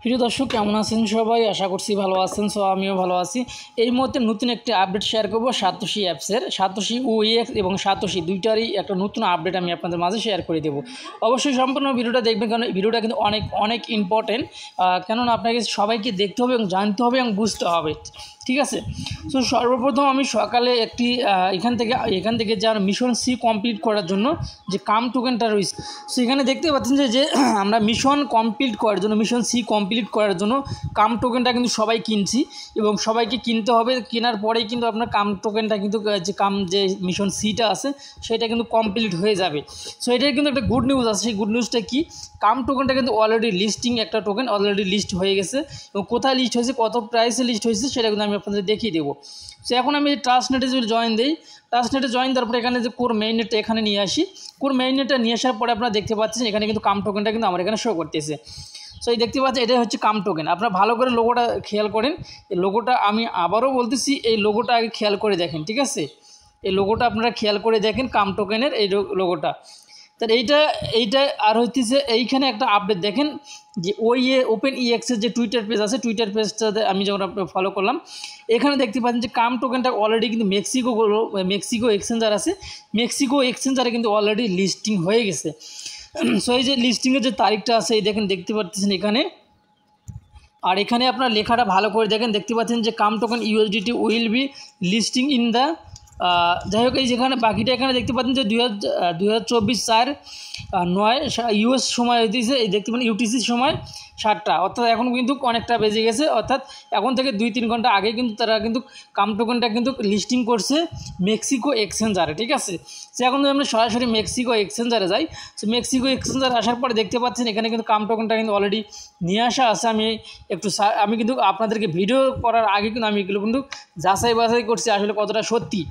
প্রিয় দর্শক কেমন আছেন সবাই? আশা করছি ভালো আছেন। সো আমিও ভালো আছি। এই মুহূর্তে নতুন একটি আপডেট শেয়ার করব সাতোশি অ্যাপসের। সাতোশি OEX এবং সাতোশি দুইটারই একটা নতুন আপডেট আমি আপনাদের মাঝে শেয়ার করে দেবো। অবশ্যই সম্পূর্ণ ভিডিওটা দেখবেন, কারণ ভিডিওটা কিন্তু অনেক অনেক ইম্পর্টেন্ট। কেননা আপনাকে সবাইকে দেখতে হবে এবং জানতে হবে এবং বুঝতে হবে, ঠিক আছে? সো সর্বপ্রথম আমি সকালে একটি এখান থেকে যার মিশন সি কমপ্লিট করার জন্য যে কাম টোকেনটা রয়েছে, সো এখানে দেখতে পাচ্ছেন যে আমরা মিশন কমপ্লিট করার জন্য মিশন সি কমপ্লিট করার জন্য কাম টোকেনটা কিন্তু সবাই কিনছি এবং সবাইকে কিনতে হবে। কেনার পরেই কিন্তু আপনার কাম টোকেনটা কিন্তু যে মিশন সিটা আছে সেটা কিন্তু কমপ্লিট হয়ে যাবে। সো এটার কিন্তু একটা গুড নিউজ আছে। সেই গুড নিউজটা কি? কাম টোকেনটা কিন্তু অলরেডি লিস্টিং, একটা টোকেন অলরেডি লিস্ট হয়ে গেছে এবং কোথায় লিস্ট হয়েছে, কত প্রাইসে লিস্ট হয়েছে সেটা কিন্তু আমি আপনাদের দেখিয়ে দেবো। সো এখন আমি ট্রাস্টনেটে যদি জয়েন দিই, ট্রাস্টনেটে জয়েন দেওয়ার পরে এখানে যে কোর মেইননেটটা এখানে নিয়ে আসি। কোর মেইননেটটা নিয়ে আসার পরে আপনারা দেখতে পাচ্ছেন এখানে কিন্তু কাম টোকেনটা কিন্তু আমার এখানে শো করতেছে। সো এই দেখতে পাচ্ছেন এটাই হচ্ছে কাম টোকেন। আপনারা ভালো করে লোগোটা খেয়াল করেন। এই লোগোটা আমি আবারও বলতেছি, এই লোগোটা আগে খেয়াল করে দেখেন, ঠিক আছে? এই লোগোটা আপনারা খেয়াল করে দেখেন, কাম টোকেনের এই লোগোটা। তাহলে এইটা আর হইতেছে এইখানে একটা আপডেট দেখেন যে ওপেন ইএক্সের যে টুইটার পেজ আছে, টুইটার পেজটাতে আমি যখন আপনার ফলো করলাম, এখানে দেখতে পাচ্ছেন যে কাম টোকেনটা অলরেডি কিন্তু মেক্সিকো এক্সচেঞ্জার আছে, মেক্সিকো এক্সচেঞ্জারে কিন্তু অলরেডি লিস্টিং হয়ে গেছে। সো এই যে লিস্টিংয়ের যে তারিখটা আছে এই দেখতে পাচ্ছেন এখানে। আর এখানে আপনার লেখাটা ভালো করে দেখেন, দেখতে পাচ্ছেন যে come token USDT will be listing in the, যাই হোক এই যেখানে বাকিটা এখানে দেখতে পাচ্ছেন যে 2024/4/9 US সময় হইতেছে। এই দেখতে পাচ্ছেন UTC সময় 7টা, অর্থাৎ এখন কিন্তু অনেকটা বেজে গেছে। অর্থাৎ এখন থেকে 2-3 ঘন্টা আগে কিন্তু তারা কিন্তু কাম টোকেনটা কিন্তু লিস্টিং করছে মেক্সিকো এক্সচেঞ্জারে, ঠিক আছে? সে এখন যদি আমরা সরাসরি মেক্সিকো এক্সচেঞ্জারে যাই, সো মেক্সিকো এক্সচেঞ্জারে আসার পরে দেখতে পাচ্ছেন এখানে কিন্তু কাম টোকেনটা কিন্তু অলরেডি নিয়ে আসা আছে। আমি কিন্তু আপনাদেরকে ভিডিও করার আগে কিন্তু আমি এগুলো কিন্তু যাচাই বাছাই করছি আসলে কতটা সত্যি।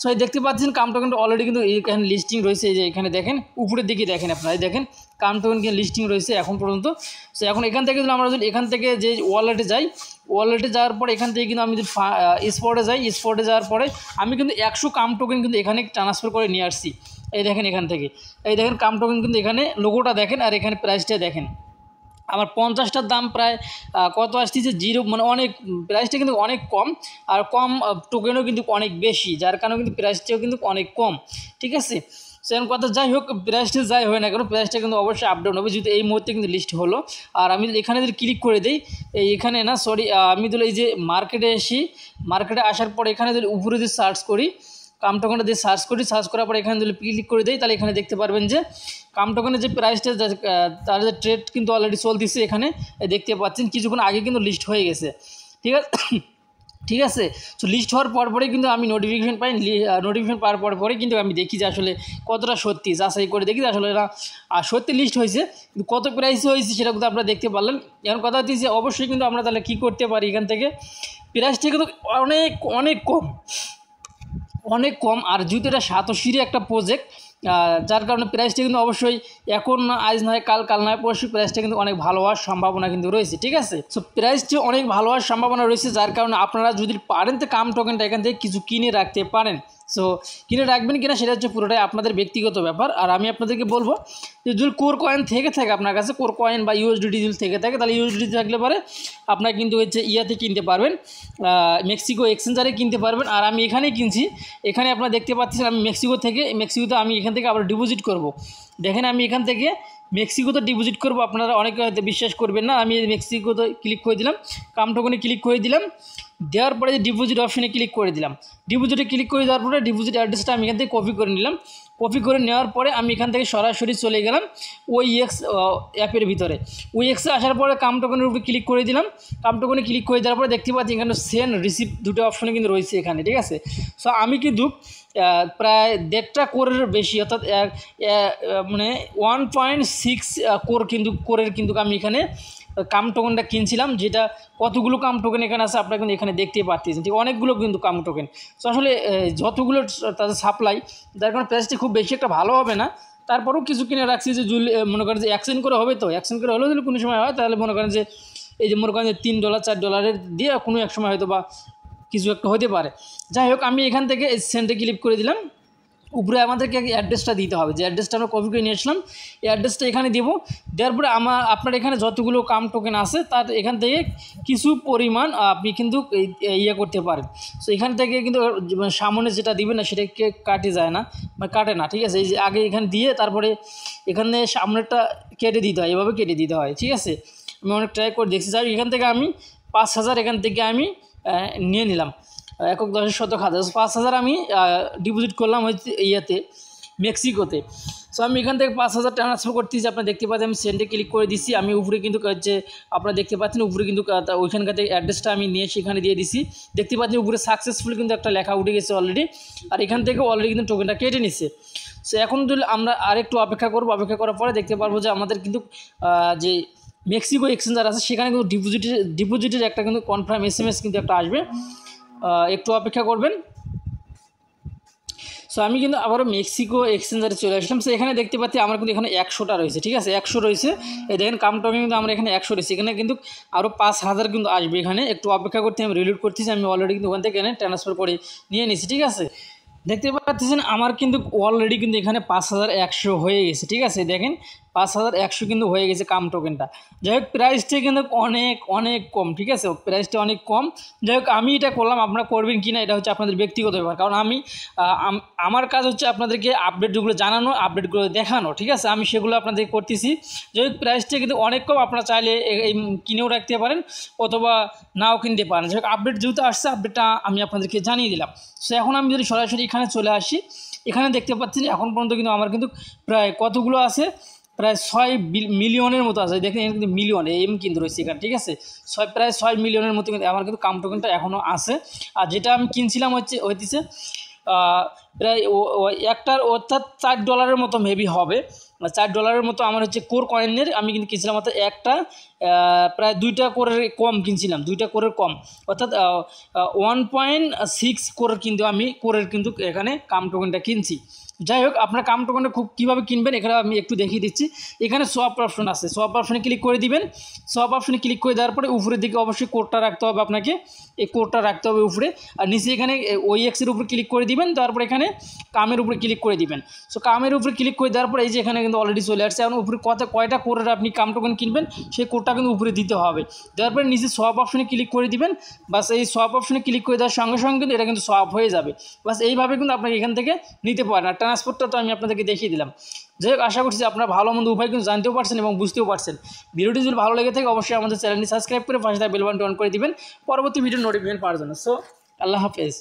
সো এই দেখতে পাচ্ছেন কাম টোকেন অলরেডি কিন্তু এখানে লিস্টিং রয়েছে। এই যে এখানে দেখেন, উপরের দিকে দেখেন, আপনারা দেখেন কাম টোকেন কিন্তু লিস্টিং রয়েছে এখন পর্যন্ত। সো এখন এখান থেকে যদি আমরা এখান থেকে যে ওয়ালেটে যাওয়ার পরে এখান থেকে কিন্তু আমি যদি স্পটে যাই, স্পটে যাওয়ার পরে আমি কিন্তু 100 কাম টোকেন কিন্তু এখানে ট্রান্সফার করে নিয়ে আসছি। এই দেখেন এখান থেকে, এই দেখেন কাম টোকেন কিন্তু এখানে লোগোটা দেখেন আর এখানে প্রাইসটা দেখেন। আমার 50টার দাম প্রায় কত আসতেছে, 0, মানে অনেক প্রাইসটা কিন্তু অনেক কম, আর কম টোকেনও কিন্তু অনেক বেশি, যার কারণে কিন্তু প্রাইসটাও কিন্তু অনেক কম, ঠিক আছে? সেরকম কথা, যাই হোক প্রাইসটা যাই হয় না কেন, প্রাইসটা কিন্তু অবশ্যই আপডাউন হবে। যদি এই মুহূর্তে কিন্তু লিস্ট হলো, আর আমি এখানে যদি ক্লিক করে দিই, এখানে না সরি আমি যদি এই যে মার্কেটে আসার পর এখানে যদি উপরে যদি সার্চ করি, কাম টোকেনটা দিয়ে সার্চ করার পর এখানে যদি ক্লিক করে দেয়, তাহলে এখানে দেখতে পারবেন যে কাম টোকেনের যে প্রাইসটা তার যে ট্রেড কিন্তু অলরেডি চলতেছে। এখানে দেখতে পাচ্ছেন কিছুক্ষণ আগে কিন্তু লিস্ট হয়ে গেছে, ঠিক আছে? সো লিস্ট হওয়ার পরে কিন্তু আমি নোটিফিকেশন পাই, নোটিফিকেশন পাওয়ার পরে কিন্তু আমি দেখি যে আসলে কতটা সত্যি, যাচাই করে দেখি যে আসলে এরা সত্যি লিস্ট হয়েছে, কিন্তু কত প্রাইসে হয়েছে সেটা কিন্তু আপনারা দেখতে পারলেন। এখন কথা হচ্ছে যে অবশ্যই কিন্তু আমরা তাহলে কী করতে পারি, এখান থেকে প্রাইসটা কিন্তু অনেক কম। আর যেহেতু এটা সাতোশির একটা প্রজেক্ট, যার কারণে প্রাইসটা কিন্তু অবশ্যই এখন আজ নয় কাল নয় পরশু প্রাইসটা কিন্তু অনেক ভালো হওয়ার সম্ভাবনা কিন্তু রয়েছে, ঠিক আছে? সো প্রাইসটি অনেক ভালো হওয়ার সম্ভাবনা রয়েছে, যার কারণে আপনারা যদি পারেন তো কাম টোকেনটা এখান থেকে কিছু কিনে রাখতে পারেন। সো কিনে রাখবেন কিনা সেটা হচ্ছে পুরোটাই আপনাদের ব্যক্তিগত ব্যাপার। আর আমি আপনাদেরকে বলবো যে যদি কোর কয়েন থেকে থাকে আপনার কাছে, কোর কয়েন বা USDT যদি থেকে থাকে, তাহলে USDT থাকলে পরে আপনারা কিন্তু হচ্ছে ইয়াতে কিনতে পারবেন, মেক্সিকো এক্সচেঞ্জারে কিনতে পারবেন। আর আমি এখানেই কিনছি, এখানে আপনারা দেখতে পাচ্ছেন আমি মেক্সিকোতে আমি এখান থেকে আবার ডিপোজিট করব। দেখেন আমি এখান থেকে মেক্সিকোতে ডিপোজিট করব। আপনারা অনেকে হয়তো বিশ্বাস করবেন না, আমি মেক্সিকোতে ক্লিক করে দিলাম, কাম টোকেনে ক্লিক করে দিলাম, দেওয়ার পরে যে ডিপোজিট অপশনে ক্লিক করে দিলাম। ডিপোজিটে ক্লিক করে দেওয়ার পরে ডিপোজিট অ্যাড্রেসটা আমি এখান থেকে কপি করে নিলাম। কপি করে নেওয়ার পরে আমি এখান থেকে সরাসরি চলে গেলাম OEX অ্যাপের ভিতরে। OEXে আসার পরে কাম টোকেনের উপরে ক্লিক করে দিলাম। কাম টোকেনে ক্লিক করে দেওয়ার পরে দেখতে পাচ্ছি এখানে সেন্ড রিসিভ দুটো অপশনে কিন্তু রয়েছে এখানে, ঠিক আছে? সো আমি কিন্তু প্রায় 1.5টা কোরের বেশি, অর্থাৎ মানে 1.6 কোরের কিন্তু আমি এখানে কাম টোকেনটা কিনছিলাম, যেটা কতগুলো কাম টোকেন এখানে আছে আপনারা কিন্তু এখানে দেখতেই পাচ্ছেন, ঠিক অনেকগুলো কিন্তু কাম টোকেন। সো আসলে যতগুলো তাদের সাপ্লাই, যার কারণে প্রাইসটি খুব বেশি একটা ভালো হবে না। তারপরেও কিছু কিনে রাখছি যে মনে করেন যে এক্সচেঞ্জ করে হবে, তো এক্সচেঞ্জ করে হলেও যদি কোনো সময় হয়, তাহলে মনে করেন যে এই যে $3 $4 দিয়ে কোনো এক সময় হয়তো বা কিছু একটা হতে পারে। যাই হোক আমি এখান থেকে সেন্ডে ক্লিক করে দিলাম। উপরে আমাদেরকে অ্যাড্রেসটা দিতে হবে, যে অ্যাড্রেসটা আমরা কপি করে নিয়েছিলাম এই অ্যাড্রেসটা এখানে দেবো। দেওয়ার পরে আপনার এখানে যতগুলো কাম টোকেন আছে তার এখান থেকে কিছু পরিমাণ আপনি কিন্তু ইয়ে করতে পারেন। সো এখান থেকে কিন্তু সামনে যেটা দিবেন না সেটাকে কাটে যায় না, মানে কাটে না, ঠিক আছে। এই যে আগে এখানে দিয়ে তারপরে এখানে সামনেরটা কেটে দিতে হয়, এভাবে কেটে দিতে হয়, ঠিক আছে। আমি অনেক ট্রাই করে দেখছি। যাই এখান থেকে আমি 5,000 এখান থেকে আমি নিয়ে নিলাম, একক 10 শতক 1000, 5,000 আমি ডিপোজিট করলাম হচ্ছে ইয়েতে মেক্সিকোতে। সো আমি এখান থেকে 5,000 ট্রান্সফার করতেছি, আপনারা দেখতে পাচ্ছেন আমি সেন্ডে ক্লিক করে দিছি। আমি উপরে কিন্তু হচ্ছে আপনারা দেখতে পাচ্ছেন উপরে কিন্তু ওইখানকার থেকে অ্যাড্রেসটা আমি নিয়ে সেখানে দিয়ে দিছি। দেখতে পাচ্ছেন উপরে সাকসেসফুল কিন্তু একটা লেখা উঠে গেছে অলরেডি, আর এখান থেকে অলরেডি কিন্তু টোকেনটা কেটে নিচ্ছে। সো এখন যদি আমরা আরেকটু অপেক্ষা করবো, অপেক্ষা করার পরে দেখতে পারবো যে আমাদের কিন্তু যে মেক্সিকো এক্সচেঞ্জার আছে সেখানে কিন্তু ডিপোজিটের একটা কিন্তু কনফার্ম SMS কিন্তু একটা আসবে, একটু অপেক্ষা করবেন। সো আমি কিন্তু আবারও মেক্সিকো এক্সচেঞ্জারে চলে আসলাম। সো এখানে দেখতে পাচ্ছি আমার কিন্তু এখানে 100টা রয়েছে, ঠিক আছে, 100 রয়েছে। এই দেখেন কাম টোকেন কিন্তু আমার এখানে 100 রয়েছে, এখানে কিন্তু আরও 5,000 কিন্তু আসবে। এখানে একটু অপেক্ষা করতে আমি রিলোড করতেছি, আমি অলরেডি কিন্তু ওখান থেকে এনে ট্রান্সফার করে নিয়ে নিয়েছি, ঠিক আছে। দেখতে পাচ্ছেন আমার কিন্তু অলরেডি কিন্তু এখানে 5,100 হয়ে গেছে, ঠিক আছে। দেখেন 5,100 কিন্তু হয়ে গেছে কাম টোকেনটা। যাই হোক প্রাইসটা কিন্তু অনেক অনেক কম, ঠিক আছে, প্রাইসটা অনেক কম। যাই হোক আমি এটা করলাম, আপনারা করবেন কি না এটা হচ্ছে আপনাদের ব্যক্তিগত ব্যাপার, কারণ আমি আমার কাজ হচ্ছে আপনাদেরকে আপডেটগুলো জানানো, আপডেটগুলো দেখানো, ঠিক আছে, আমি সেগুলো আপনাদের করতেছি। যাই হোক প্রাইসটা কিন্তু অনেক কম, আপনারা চাইলে এই কিনেও রাখতে পারেন অথবা নাও কিনতে পারেন। যাই হোক আপডেট যেহেতু আসছে আপডেটটা আমি আপনাদেরকে জানিয়ে দিলাম। সো এখন আমি যদি সরাসরি এখানে চলে আসি, এখানে দেখতে পাচ্ছি এখন পর্যন্ত কিন্তু আমার কিন্তু প্রায় কতগুলো আছে, প্রায় 6 মিলিয়নের মতো আছে। দেখেন এখানে কিন্তু মিলিয়ন কিন্তু রয়েছে এখানে, ঠিক আছে, প্রায় 6 মিলিয়নের মতো কিন্তু আমার কিন্তু কাম টোকেনটা এখনও আছে। আর যেটা আমি কিনছিলাম হইতেছে প্রায় একটার অর্থাৎ $4 মতো মেবি হবে, $4 মতো আমার হচ্ছে কোর কয়েনের আমি কিন্তু কিনছিলাম, অর্থাৎ একটা প্রায় 2টা কোরের কম কিনছিলাম, 2টা কোরের কম, অর্থাৎ 1.6 কোরের কিন্তু আমি কোরের কিন্তু এখানে কাম টোকেনটা কিনছি। যাই হোক আপনার কাম টোকেনটা কীভাবে কিনবেন এখানে আমি একটু দেখিয়ে দিচ্ছি। এখানে সোয়াপ অপশন আছে, সোয়াপ অপশনে ক্লিক করে দিবেন। সোয়াপ অপশনে ক্লিক করে দেওয়ার পরে উপরের দিকে অবশ্যই কোডটা রাখতে হবে আপনাকে, এই কোডটা রাখতে হবে উপরে, আর নিচে এখানে OEX এর উপরে ক্লিক করে দিবেন, তারপরে এখানে কামের উপরে ক্লিক করে দিবেন। সো কামের উপরে ক্লিক করে দেওয়ার পরে এই যে এখানে কিন্তু অলরেডি চলে আসছে। এখন উপরে কয়টা কোডের আপনি কাম টোকেন কিনবেন সেই কোডটা কিন্তু উপরে দিতে হবে। দেওয়ার পরে নিচে সোয়াপ অপশনে ক্লিক করে দিবেন, বাস এই সোয়াপ অপশনে ক্লিক করে দেওয়ার সঙ্গে সঙ্গে কিন্তু এটা কিন্তু সোয়াপ হয়ে যাবে। বাস এইভাবে কিন্তু আপনাকে এখান থেকে নিতে পারেন। আর ট্রান্সপোর্টটা তো আমি আপনাদেরকে দেখিয়ে দিলাম। যাই হোক আশা করছি আপনারা ভালো মন্দ উপায় কিন্তু জানতেও পারছেন এবং বুঝতেও পারছেন। ভিডিওটি যদি ভালো লেগে থাকে অবশ্যই আমাদের চ্যানেলটি সাবস্ক্রাইব করে পাশে বেল বাটনটি অন করে দিবেন পরবর্তী ভিডিও নোটিফিকেশন পাওয়ার জন্য। সো আল্লাহ হাফেজ।